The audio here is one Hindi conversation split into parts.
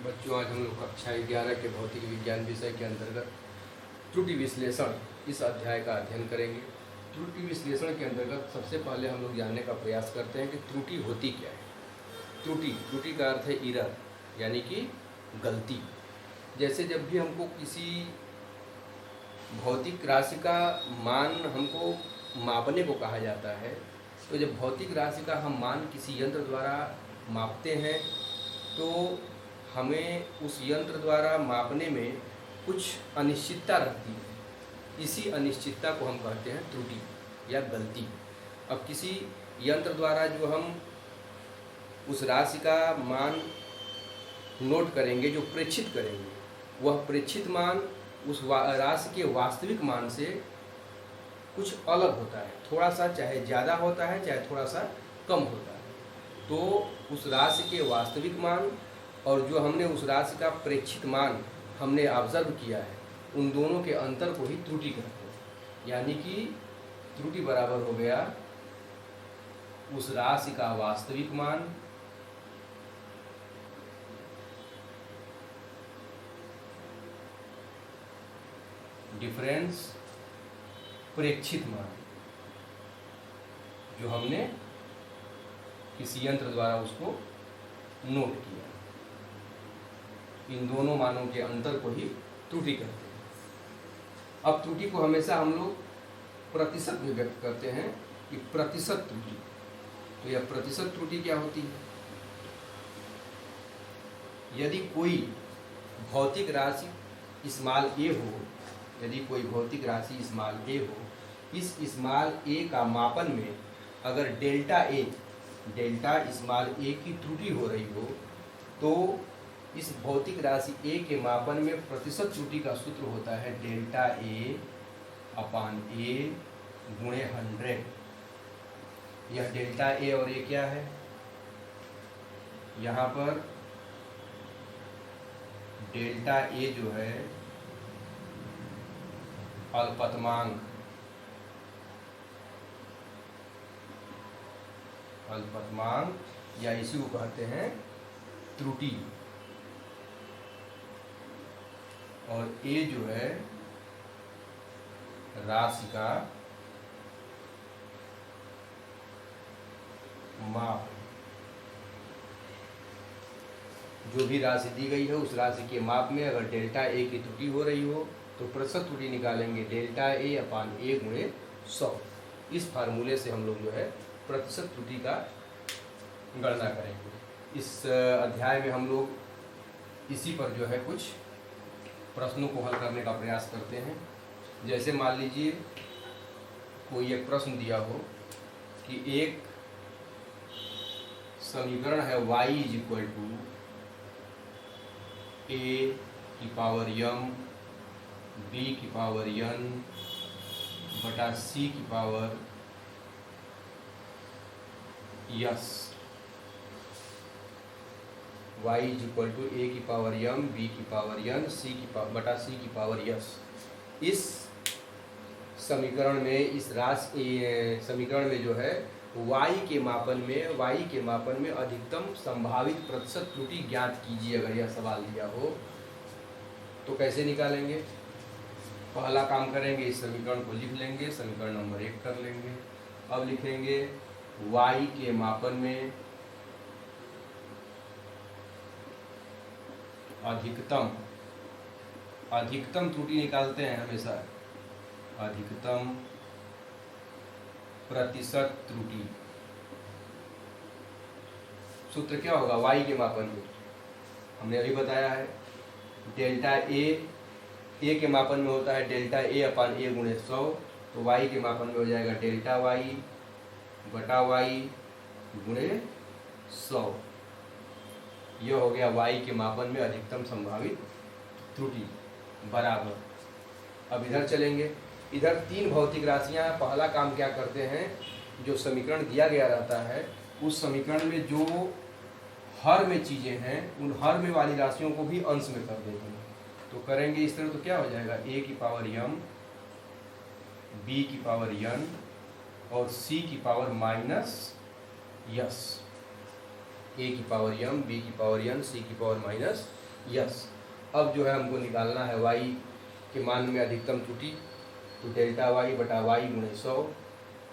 बच्चों, आज हम लोग कक्षा 11 के भौतिक विज्ञान विषय के अंतर्गत त्रुटि विश्लेषण इस अध्याय का अध्ययन करेंगे। त्रुटि विश्लेषण के अंतर्गत सबसे पहले हम लोग जानने का प्रयास करते हैं कि त्रुटि होती क्या है। त्रुटि का अर्थ है एरर, यानी कि गलती। जैसे जब भी हमको किसी भौतिक राशि का मान हमको मापने को कहा जाता है, तो जब भौतिक राशि का हम मान किसी यंत्र द्वारा मापते हैं तो हमें उस यंत्र द्वारा मापने में कुछ अनिश्चितता रहती है। इसी अनिश्चितता को हम कहते हैं त्रुटि या गलती। अब किसी यंत्र द्वारा जो हम उस राशि का मान नोट करेंगे, जो प्रेक्षित करेंगे, वह प्रेक्षित मान उस राशि के वास्तविक मान से कुछ अलग होता है। थोड़ा सा चाहे ज़्यादा होता है, चाहे थोड़ा सा कम होता है। तो उस राशि के वास्तविक मान और जो हमने उस राशि का प्रेक्षित मान हमने ऑब्जर्व किया है, उन दोनों के अंतर को ही त्रुटि कहते हैं। यानी कि त्रुटि बराबर हो गया उस राशि का वास्तविक मान डिफरेंस प्रेक्षित मान, जो हमने किसी यंत्र द्वारा उसको नोट किया। इन दोनों मानों के अंतर को ही त्रुटि कहते हैं। अब त्रुटि को हमेशा हम लोग प्रतिशत में व्यक्त करते हैं कि प्रतिशत त्रुटि। तो यह प्रतिशत त्रुटि क्या होती है? यदि कोई भौतिक राशि स्मॉल ए हो, यदि कोई भौतिक राशि स्मॉल ए हो, इस स्मॉल ए का मापन में अगर डेल्टा स्मॉल ए की त्रुटि हो रही हो, तो इस भौतिक राशि ए के मापन में प्रतिशत त्रुटि का सूत्र होता है डेल्टा ए अपान ए गुणे 100। यह डेल्टा ए और ए क्या है? यहाँ पर डेल्टा ए जो है अल्पतमांक या इसी को कहते हैं त्रुटि, और ए जो है राशि का माप। जो भी राशि दी गई है उस राशि के माप में अगर डेल्टा ए की त्रुटि हो रही हो तो प्रतिशत त्रुटि निकालेंगे डेल्टा ए अपान ए गुणे 100। इस फार्मूले से हम लोग जो है प्रतिशत त्रुटि का गणना करेंगे। इस अध्याय में हम लोग इसी पर जो है कुछ प्रश्नों को हल करने का प्रयास करते हैं। जैसे मान लीजिए कोई एक प्रश्न दिया हो कि एक समीकरण है y is equal to a की पावर m b की पावर n बटा c की power yes. y is equal to a की पावर m b की पावर n बटा c की पावर यस। इस समीकरण में, इस राशि समीकरण में जो है y के मापन में अधिकतम संभावित प्रतिशत त्रुटि ज्ञात कीजिए। अगर यह सवाल दिया हो तो कैसे निकालेंगे? पहला काम करेंगे, इस समीकरण को लिख लेंगे, समीकरण नंबर 1 कर लेंगे। अब लिखेंगे y के मापन में अधिकतम त्रुटि निकालते हैं हमेशा, अधिकतम प्रतिशत त्रुटि। सूत्र क्या होगा y के मापन में? हमने अभी बताया है डेल्टा ए के मापन में होता है डेल्टा ए अपान ए गुणे 100। तो y के मापन में हो जाएगा डेल्टा y बटा y गुणे 100। यह हो गया y के मापन में अधिकतम संभावित त्रुटि बराबर। अब इधर चलेंगे, इधर 3 भौतिक राशियां। पहला काम क्या करते हैं, जो समीकरण दिया गया रहता है उस समीकरण में जो हर में चीज़ें हैं उन हर में वाली राशियों को भी अंश में कर देते हैं। तो करेंगे इस तरह, तो क्या हो जाएगा a की पावर m b की पावर n और c की पावर माइनस यस। ए की पावर m, बी की पावर n, सी की पावर माइनस यस। अब जो है हमको निकालना है y के मान में अधिकतम त्रुटि, तो डेल्टा y बटा y गुणे 100।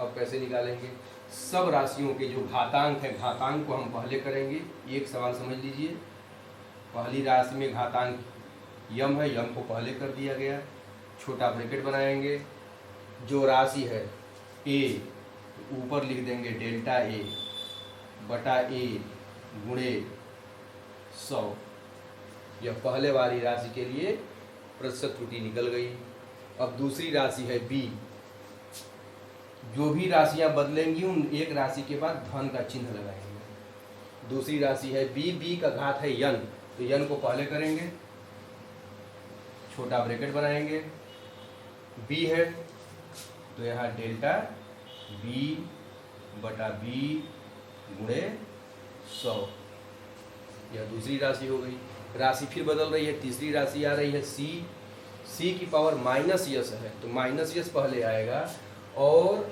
अब कैसे निकालेंगे? सब राशियों के जो घातांक है, घातांक को हम पहले करेंगे। एक सवाल समझ लीजिए, पहली राशि में घातांक यम है, यम को पहले कर दिया गया, छोटा ब्रैकेट बनाएंगे। जो राशि है a, ऊपर लिख देंगे डेल्टा a बटा a गुणे 100। यह पहले वाली राशि के लिए प्रतिशत त्रुटि निकल गई। अब दूसरी राशि है b, जो भी राशियां बदलेंगी उन एक राशि के बाद धन का चिन्ह लगाएंगे। दूसरी राशि है b, b का घात है n, तो n को पहले करेंगे, छोटा ब्रैकेट बनाएंगे। b है तो यहाँ डेल्टा b बटा b गुणे 100, यह दूसरी राशि हो गई। राशि फिर बदल रही है, तीसरी राशि आ रही है c, c की पावर माइनस यस है, तो माइनस यस पहले आएगा। और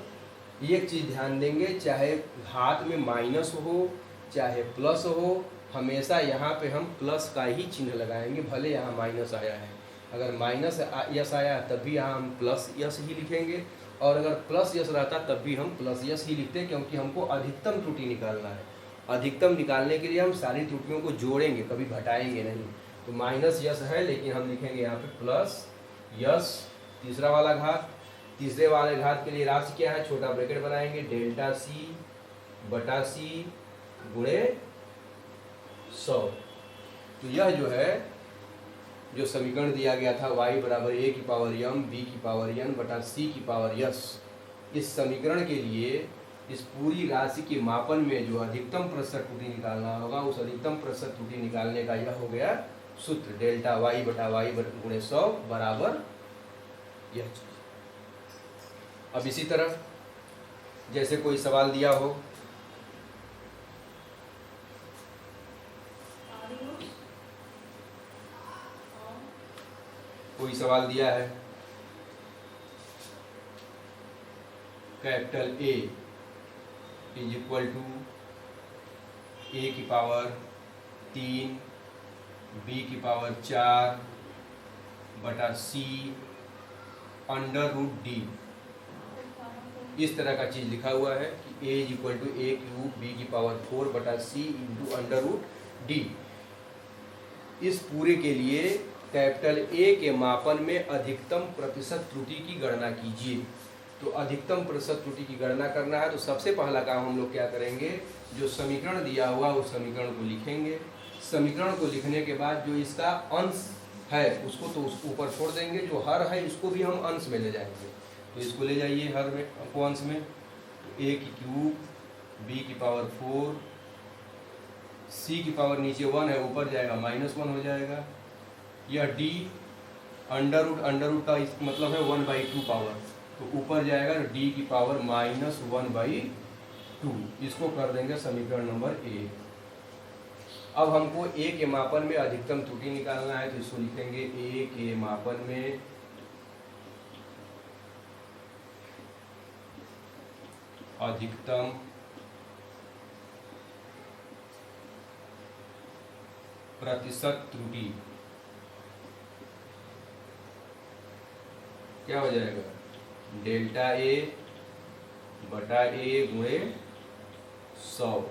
एक चीज़ ध्यान देंगे, चाहे घात में माइनस हो चाहे प्लस हो, हमेशा यहाँ पे हम प्लस का ही चिन्ह लगाएंगे, भले यहाँ माइनस आया है। अगर माइनस यस आया तब भी यहाँ हम प्लस यस ही लिखेंगे, और अगर प्लस यस रहता तब भी हम प्लस यस ही लिखते, क्योंकि हमको अधिकतम त्रुटि निकालना है। अधिकतम निकालने के लिए हम सारी त्रुटियों को जोड़ेंगे, कभी घटाएंगे नहीं। तो माइनस यस है, लेकिन हम लिखेंगे यहाँ पे प्लस यस। तीसरा वाला घात, तीसरे वाले घात के लिए राशि क्या है, छोटा ब्रैकेट बनाएंगे, डेल्टा सी बटा सी गुणे 100। तो यह जो है, जो समीकरण दिया गया था y बराबर a की पावर m b की पावर n बटा c की पावर यस, इस समीकरण के लिए इस पूरी राशि के मापन में जो अधिकतम प्रतिशत त्रुटि निकालना होगा, उस अधिकतम प्रतिशत त्रुटि निकालने का यह हो गया सूत्र, डेल्टा y बटा y गुणे 100 बराबर यह चीज। अब इसी तरह जैसे कोई सवाल दिया हो, कोई सवाल दिया है, capital A is equal to a की पावर 3 b की पावर 4 बटा c अंडर रूट d। इस तरह का चीज लिखा हुआ है कि a is equal to a cube b की पावर 4 बटा c into under root d। इस पूरे के लिए कैपिटल A के मापन में अधिकतम प्रतिशत त्रुटि की गणना कीजिए। तो अधिकतम प्रतिशत त्रुटि की गणना करना है, तो सबसे पहला काम हम लोग क्या करेंगे, जो समीकरण दिया हुआ उस समीकरण को लिखेंगे। समीकरण को लिखने के बाद जो इसका अंश है उसको तो ऊपर छोड़ देंगे, जो हर है इसको भी हम अंश में ले जाएंगे। तो इसको ले जाइए हर में, आपको अंश में, तो a की क्यूब b की पावर 4 c की पावर नीचे 1 है, ऊपर जाएगा -1 हो जाएगा। यह d अंडर रूट का मतलब है 1/2 पावर, तो ऊपर जाएगा d की पावर -1/2। इसको कर देंगे समीकरण नंबर a। अब हमको a के मापन में अधिकतम त्रुटि निकालना है, तो इसको लिखेंगे a के मापन में अधिकतम प्रतिशत त्रुटि क्या हो जाएगा, डेल्टा a बटा a गुणे 100,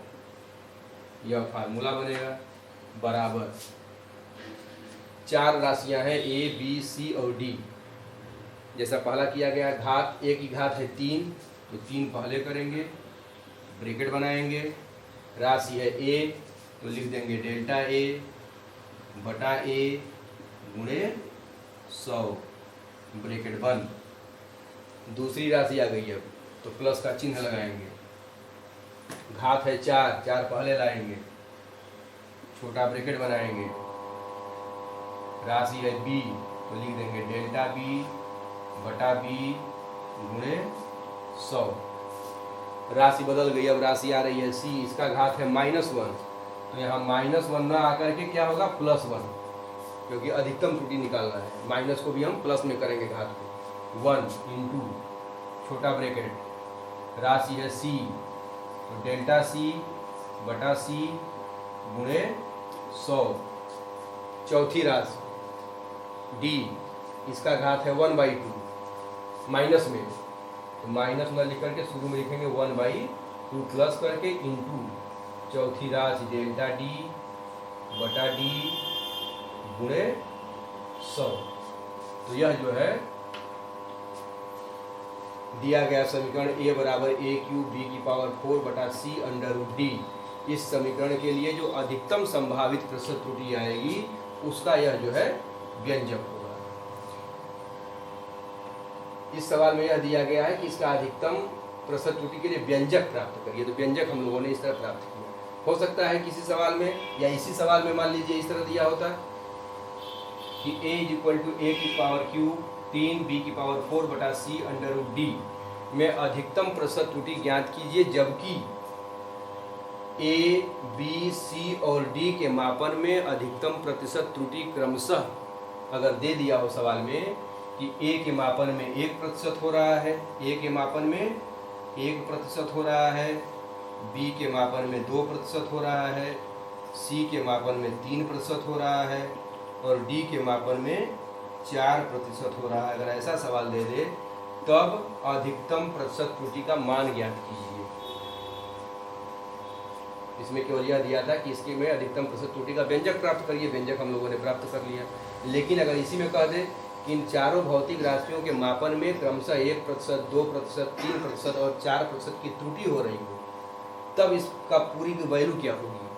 यह फार्मूला बनेगा, बराबर 4 राशियां हैं a b c और d। जैसा पहला किया गया, घात a की घात है 3, तो 3 पहले करेंगे, ब्रैकेट बनाएंगे। राशि है a, तो लिख देंगे डेल्टा a बटा a गुणे 100, ब्रैकेट बंद। दूसरी राशि आ गई है, तो प्लस का चिन्ह लगाएंगे। घात है 4, 4 पहले लाएंगे, छोटा ब्रैकेट बनाएंगे। राशि है b, तो लिख देंगे डेल्टा b बटा b गुणे 100। राशि बदल गई, अब राशि आ रही है c, इसका घात है -1, तो यहाँ -1 ना आकर के क्या होगा, +1, क्योंकि अधिकतम त्रुटि निकालना है। माइनस को भी हम प्लस में करेंगे, घात को 1 इंटू छोटा ब्रैकेट, राशि है c, तो डेल्टा c बटा c गुणे 100। चौथी राशि डी, इसका घात है 1/2 माइनस में, तो माइनस में लिख करके शुरू में लिखेंगे 1/2 प्लस करके इंटू चौथी राशि डेल्टा डी बटा डी गुणे 100। तो यह जो है दिया गया समीकरण a बराबर a क्यूब b की पावर 4 बटा c अंडर रूट डी, इस समीकरण के लिए जो अधिकतम संभावित प्रतिशत त्रुटि आएगी उसका यह जो है व्यंजक होगा। इस सवाल में यह दिया गया है कि इसका अधिकतम प्रतिशत त्रुटि के लिए व्यंजक प्राप्त करिए, तो व्यंजक हम लोगों ने इस तरह प्राप्त किया। हो सकता है किसी सवाल में या इसी सवाल में मान लीजिए इस तरह दिया होता कि a = a की पावर क्यूब 3 b की पावर 4 बटा c अंडर रूट डी में अधिकतम प्रतिशत त्रुटि ज्ञात कीजिए, जबकि a, b, c और d के मापन में अधिकतम प्रतिशत त्रुटि क्रमशः अगर दे दिया हो सवाल में कि a के मापन में 1% हो रहा है, a के मापन में 1% हो रहा है, b के मापन में 2% हो रहा है, c के मापन में 3% हो रहा है और d के मापन में 4% हो रहा है। अगर ऐसा सवाल दे दे तब अधिकतम प्रतिशत त्रुटि का मान ज्ञात कीजिए। इसमें केवल यह दिया था कि इसके में अधिकतम प्रतिशत त्रुटि का व्यंजक प्राप्त करिए, व्यंजक हम लोगों ने प्राप्त कर लिया। लेकिन अगर इसी में कह दे कि इन चारों भौतिक राशियों के मापन में क्रमशः 1%, 2%, 3% और 4% की त्रुटि हो रही हो, तब इसका पूरी की वैल्यू क्या होगी,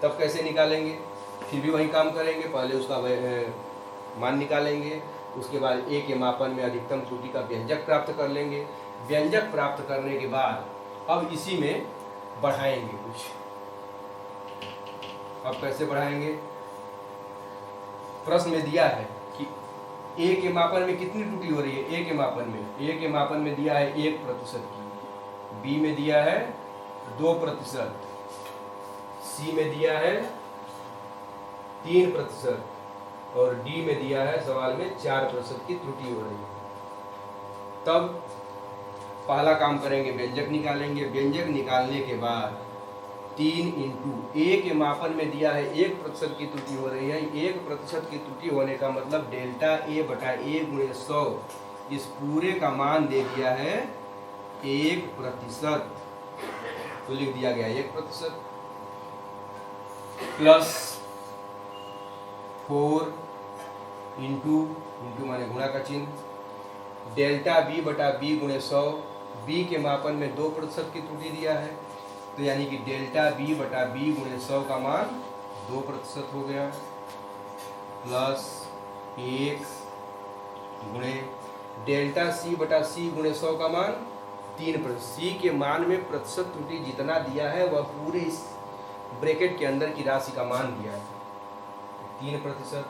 तब कैसे निकालेंगे? फिर भी वही काम करेंगे, पहले उसका मान निकालेंगे, उसके बाद a के मापन में अधिकतम त्रुटि का व्यंजक प्राप्त कर लेंगे। व्यंजक प्राप्त करने के बाद अब इसी में बढ़ाएंगे कुछ। अब कैसे बढ़ाएंगे? प्रश्न में दिया है कि a के मापन में कितनी त्रुटि हो रही है, a के मापन में दिया है 1% की, b में दिया है 2%, c में दिया है 3% और डी में दिया है सवाल में 4% की त्रुटि हो रही है। तब पहला काम करेंगे, व्यंजक निकालेंगे। व्यंजक निकालने के बाद 3 इंटू a के मापन में दिया है 1% की त्रुटि हो रही है, 1% की त्रुटि होने का मतलब डेल्टा a बटा a गुणे 100, इस पूरे का मान दे दिया है 1%, तो लिख दिया गया 1% प्लस 4 इंटू माने गुणा का चिन्ह, डेल्टा b बटा b गुणे 100, b के मापन में 2% की त्रुटि दिया है, तो यानी कि डेल्टा b बटा b गुणे 100 का मान 2% हो गया, प्लस 1 गुणे डेल्टा c बटा c गुणे 100 का मान 3%। c के मान में प्रतिशत त्रुटि जितना दिया है वह पूरे इस ब्रैकेट के अंदर की राशि का मान दिया है, 3%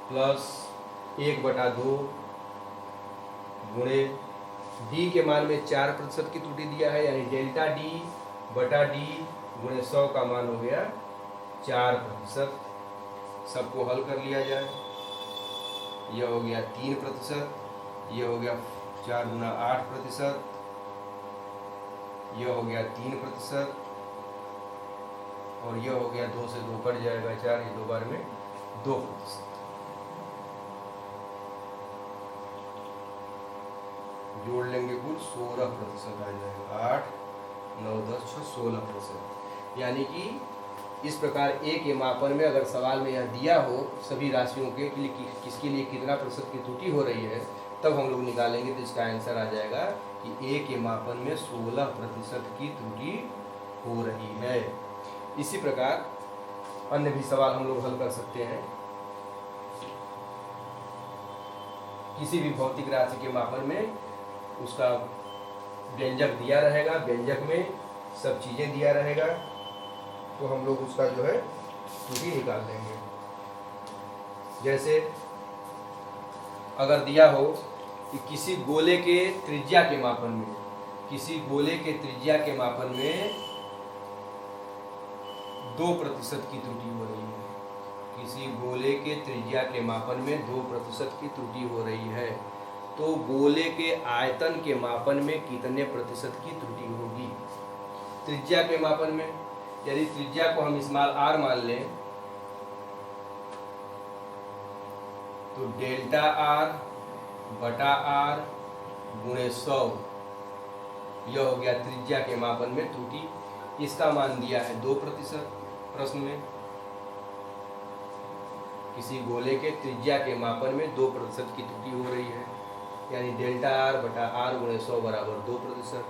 प्लस 1/2 गुणे डी के मान में 4% की त्रुटि दिया है, यानी डेल्टा डी बटा डी गुणे 100 का मान हो गया 4%। सबको हल कर लिया जाए, यह हो गया 3%, यह हो गया 4 गुना 8%, यह हो गया 3% और यह हो गया 2 से 2 कट जाएगा 4, ये 2 बार में 2%। जोड़ लेंगे कुल 16% आ जाएगा, 8, 9, 10, 6, 16%। यानी कि इस प्रकार a के मापन में अगर सवाल में यह दिया हो सभी राशियों के लिए किसके लिए कितना प्रतिशत की त्रुटि हो रही है, तब हम लोग निकालेंगे तो इसका आंसर आ जाएगा कि a के मापन में 16% की त्रुटि हो रही है। इसी प्रकार अन्य भी सवाल हम लोग हल कर सकते हैं। किसी भी भौतिक राशि के मापन में उसका व्यंजक दिया रहेगा, व्यंजक में सब चीज़ें दिया रहेगा, तो हम लोग उसका जो है त्रुटि निकाल देंगे। जैसे अगर दिया हो कि किसी गोले के त्रिज्या के मापन में, किसी गोले के त्रिज्या के मापन में 2% की त्रुटि हो रही है, किसी गोले के त्रिज्या के मापन में 2% की त्रुटि हो रही है, तो गोले के आयतन के मापन में कितने प्रतिशत की त्रुटि होगी? त्रिज्या के मापन में यदि त्रिज्या को हम स्मॉल r मान लें तो डेल्टा आर बटा आर गुणे 100, यह हो गया त्रिज्या के मापन में त्रुटि। इसका मान दिया है 2% प्रश्न में। किसी गोले के त्रिज्या के मापन में 2% की त्रुटि हो रही है, यानी डेल्टा आर बटा आर गुणे 100 बराबर 2%।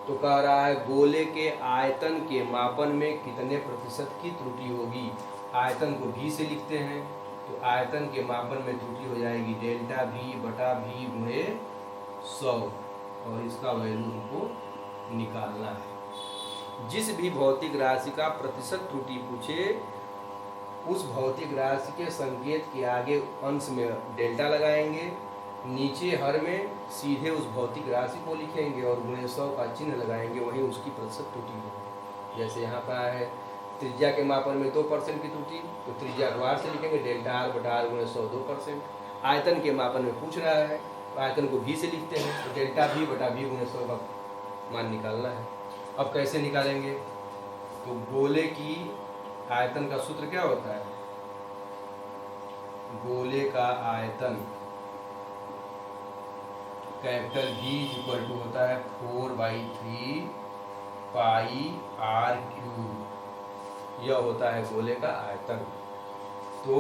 तो कह रहा है गोले के आयतन के मापन में कितने प्रतिशत की त्रुटि होगी। आयतन को भी से लिखते हैं, तो आयतन के मापन में त्रुटि हो जाएगी डेल्टा भी बटा भी गुणे 100, और इसका वैल्यू हमको निकालना है। जिस भी भौतिक राशि का प्रतिशत त्रुटि पूछे, उस भौतिक राशि के संकेत के आगे अंश में डेल्टा लगाएंगे, नीचे हर में सीधे उस भौतिक राशि को लिखेंगे और गुणे 100 का चिन्ह लगाएंगे, वहीं उसकी प्रतिशत त्रुटि होगी। जैसे यहाँ पर है त्रिज्या के मापन में 2% की त्रुटि, तो त्रिज्या को आर से लिखेंगे, डेल्टा आर बटा आर गुणे 100 2%। आयतन के मापन में पूछ रहा है, तो आयतन को भी से लिखते हैं, तो डेल्टा भी बटा भी गुणे 100 का मान निकालना है। अब कैसे निकालेंगे, तो गोले की आयतन का सूत्र क्या होता है, गोले का आयतन कैपिटल V इक्वल टू होता है 4/3 पाई आर क्यूब, यह होता है गोले का आयतन। तो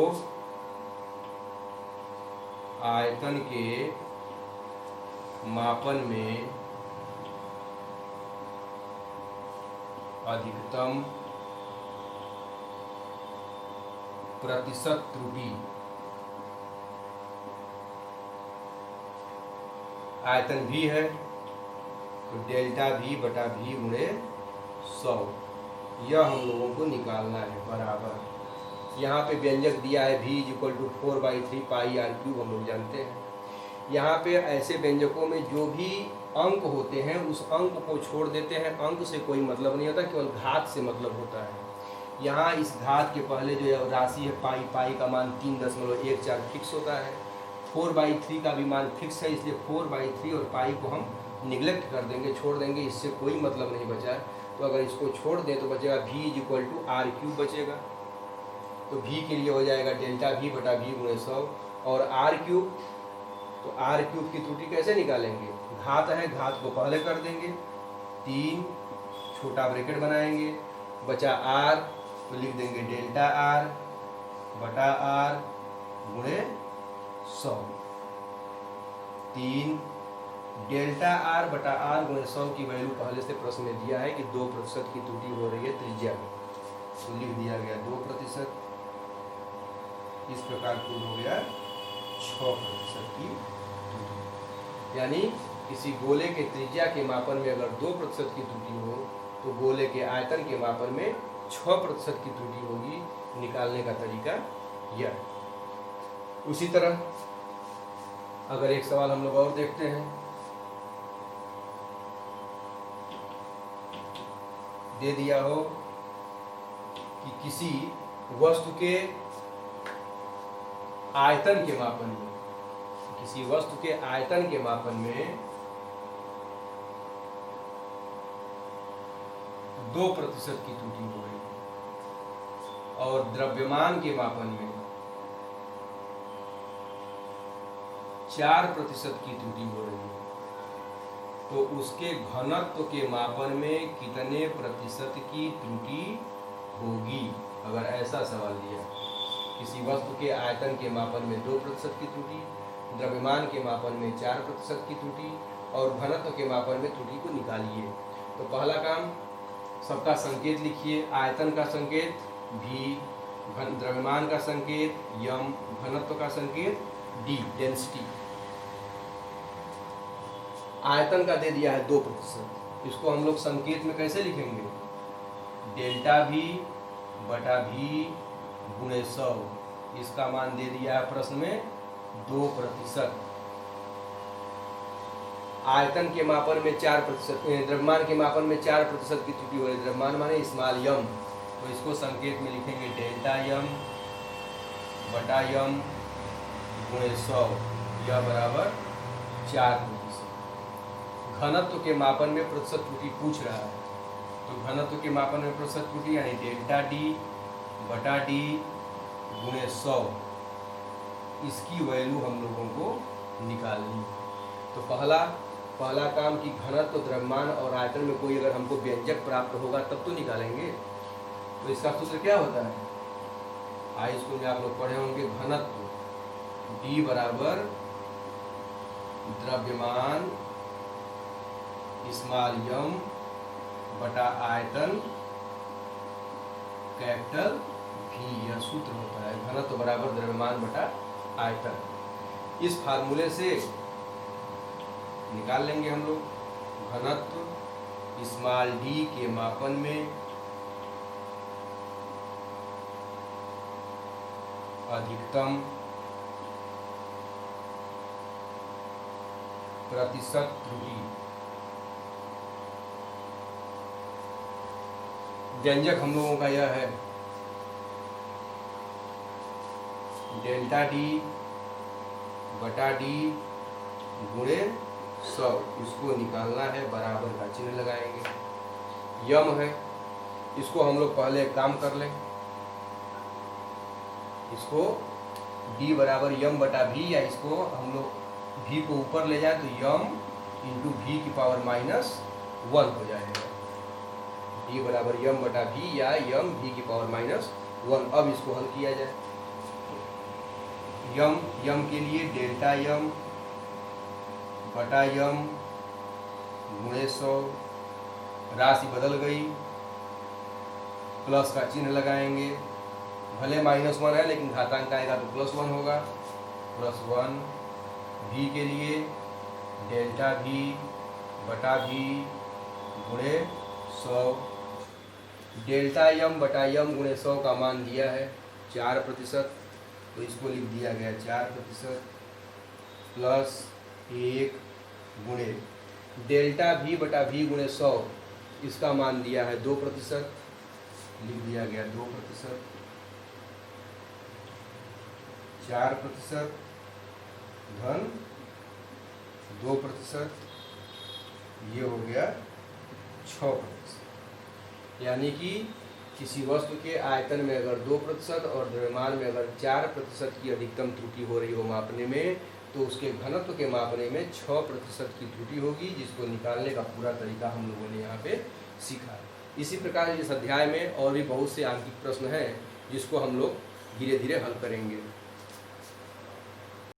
आयतन के मापन में अधिकतम प्रतिशत त्रुटि आयतन भी है, तो डेल्टा भी बटा भी गुणे 100, यह हम लोगों को निकालना है बराबर। यहाँ पे व्यंजक दिया है v equal to 4/3 pi r cube, हम लोग जानते हैं। यहाँ पे ऐसे व्यंजकों में जो भी अंक होते हैं उस अंक को छोड़ देते हैं, अंक से कोई मतलब नहीं होता, केवल घात से मतलब होता है। यहाँ इस घात के पहले जो राशि है पाई, पाई का मान 3.14 फिक्स होता है, 4/3 का भी मान फिक्स है, इसलिए 4/3 और पाई को हम निगलेक्ट कर देंगे, छोड़ देंगे, इससे कोई मतलब नहीं बचा। तो अगर इसको छोड़ दें तो बचेगा v equal to r cube बचेगा, तो v के लिए हो जाएगा डेल्टा v बटा v गुणे 100, और आर क्यूब, तो आर क्यूब की त्रुटि कैसे निकालेंगे, घात है, घात को पहले कर देंगे, 3 छोटा ब्रैकेट बनाएंगे, बचा आर, तो लिख देंगे डेल्टा आर बटा आर गुणे 100। 3 डेल्टा आर बटा आर गुणे 100 की वैल्यू पहले से प्रश्न में दिया है कि 2% की त्रुटि हो रही है त्रिज्या में, तो लिख दिया गया 2%। इस प्रकार कुल हो गया 6% की त्रुटि। यानी किसी गोले के त्रिज्या के मापन में अगर 2% की त्रुटि हो, तो गोले के आयतन के मापन में 6% की त्रुटि होगी। निकालने का तरीका यह। उसी तरह अगर एक सवाल हम लोग और देखते हैं, दे दिया हो कि किसी वस्तु के आयतन के मापन में, किसी वस्तु के आयतन के मापन में 2% की त्रुटि हो रही है और द्रव्यमान के मापन में 4% की त्रुटि हो रही है, तो उसके घनत्व के मापन में कितने प्रतिशत की त्रुटि होगी। अगर ऐसा सवाल दिया, किसी वस्तु के आयतन के मापन में 2% की त्रुटि, द्रव्यमान के मापन में 4% की त्रुटि और घनत्व के मापन में त्रुटि को निकालिए। तो पहला काम, सबका संकेत लिखिए। आयतन का संकेत v, द्रव्यमान का संकेत m, घनत्व का संकेत d, डेंसिटी। आयतन का दे दिया है 2%, इसको हम लोग संकेत में कैसे लिखेंगे, डेल्टा v बटा v गुणे 100, इसका मान दे दिया है प्रश्न में 2%। आयतन के मापन में 4%, द्रव्यमान के मापन में 4% की त्रुटि हो रही है, द्रव्यमान माने स्मॉल m, तो इसको संकेत में लिखेंगे डेल्टा m बटा m गुणे 100, यह बराबर 4%। घनत्व के मापन में प्रतिशत त्रुटि पूछ रहा है, तो घनत्व के मापन में प्रतिशत त्रुटि यानी डेल्टा d बटा d गुणे 100, इसकी वैल्यू हम लोगों को निकालनी है। तो पहला काम कि घनत्व, द्रव्यमान और आयतन में कोई अगर हमको व्यंजक प्राप्त होगा तब तो निकालेंगे। तो इसका सूत्र क्या होता है? हाई स्कूल में आप लोग पढ़े होंगे, घनत्व D बराबर द्रव्यमान स्मॉल m बटा आयतन कैपिटल V, यह सूत्र होता है। घनत्व बराबर द्रव्यमान बटा आयतन। इस फार्मूले से निकाल लेंगे हम लोग घनत्व स्मॉल d के मापन में अधिकतम प्रतिशत त्रुटि। व्यंजक हम लोगों का यह है डेल्टा D बटा D गुणे 100। इसको निकालना है, बराबर का चिन्ह लगाएंगे। यम है, इसको हम लोग पहले एक काम कर लें, इसको D बराबर यम बटा V, या इसको हम लोग V को ऊपर ले जाए तो यम इंटू V की पावर -1 हो जाएगा। D बराबर यम बटा V या यम V की पावर -1। अब इसको हल किया जाए। यम के लिए डेल्टा यम बटा यम गुणे 100, राशि बदल गई, प्लस का चिन्ह लगाएंगे। भले -1 है लेकिन घातांक आएगा तो +1 होगा। +1 V के लिए डेल्टा V बटा V गुणे 100। डेल्टा यम बटा यम गुणे 100 का मान दिया है 4%, तो इसको लिख दिया गया 4% प्लस 1 गुणे डेल्टा V बटा V गुणे 100, इसका मान दिया है 2%, लिख दिया गया 2%। 4% धन 2%, ये हो गया 6%। यानी कि किसी वस्तु के आयतन में अगर 2% और द्रव्यमान में अगर 4% की अधिकतम त्रुटि हो रही हो मापने में, तो उसके घनत्व के मापने में 6% की त्रुटि होगी, जिसको निकालने का पूरा तरीका हम लोगों ने यहाँ पे सीखा। इसी प्रकार इस अध्याय में और भी बहुत से आंकिक प्रश्न हैं जिसको हम लोग धीरे धीरे हल करेंगे।